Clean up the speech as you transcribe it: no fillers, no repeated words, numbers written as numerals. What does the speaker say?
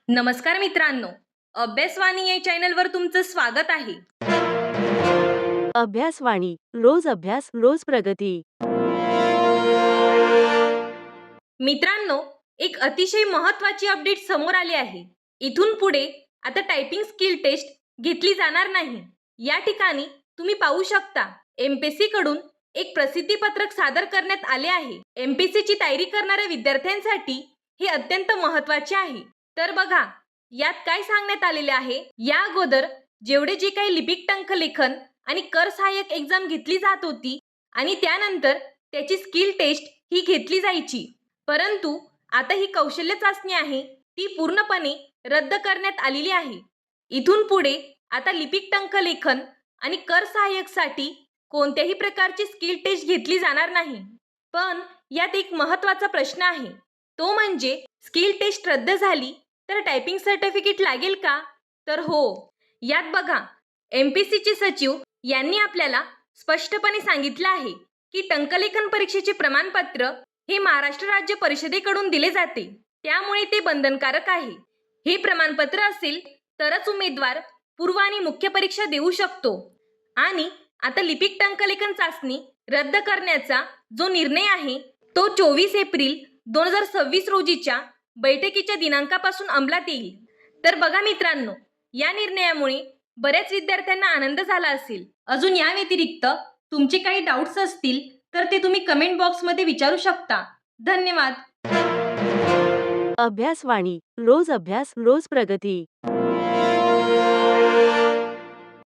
नमस्कार मित्रांनो, अभ्यासवाणी या चॅनलवर तुमचं स्वागत आहे. अभ्यासवाणी रोज अभ्यास रोज प्रगती. मित्रांनो, एक अतिशय महत्त्वाची अपडेट समोर आली आहे. इथून पुढे आता टायपिंग स्किल टेस्ट घेतली जाणार नाही. या ठिकाणी तुम्ही पाहू शकता, एमपीएससी कडून एक प्रसिद्धीपत्रक सादर करण्यात आले आहे. एमपीएससी ची तयारी करणाऱ्या विद्यार्थ्यांसाठी हे अत्यंत महत्त्वाचे आहे. तर बघा, यात काय सांगण्यात आलेले आहे. या अगोदर जेवढे जे काही लिपिक टंकलेखन आणि कर सहाय्यक एक्झाम घेतली जात होती आणि त्यानंतर त्याची स्किल टेस्ट ही घेतली जायची, परंतु आता ही कौशल्य चाचणी आहे ती पूर्णपणे रद्द करण्यात आलेली आहे. इथून पुढे आता लिपिक टंकलेखन आणि कर सहाय्यकसाठी कोणत्याही प्रकारची स्किल टेस्ट घेतली जाणार नाही. पण यात एक महत्त्वाचा प्रश्न आहे, तो म्हणजे स्किल टेस्ट रद्द झाली तर टायपिंग सर्टिफिकेट लागेल का? तर हो. यात बघा, एमपीएससीचे सचिव यांनी आपल्याला स्पष्टपणे सांगितलं आहे की टंकलेखन परीक्षेचे प्रमाणपत्र हे महाराष्ट्र राज्य परिषदेकडून दिले जाते, त्यामुळे ते बंधनकारक आहे. हे प्रमाणपत्र असेल तरच उमेदवार पूर्व आणि मुख्य परीक्षा देऊ शकतो. आणि आता लिपिक टंकलेखन चाचणी रद्द करण्याचा जो निर्णय आहे तो 24 एप्रिल 2026 रोजीच्या बैठकीच्या दिनांकापासून अंमलात येईल. तर बघा मित्रांनो, या निर्णयामुळे बऱ्याच विद्यार्थ्यांना आनंद झाला असेल. अजून या व्यतिरिक्त तुमचे काही डाऊट्स असतील तर ते तुम्ही कमेंट बॉक्समध्ये विचारू शकता. धन्यवाद. अभ्यासवाणी रोज अभ्यास रोज प्रगती.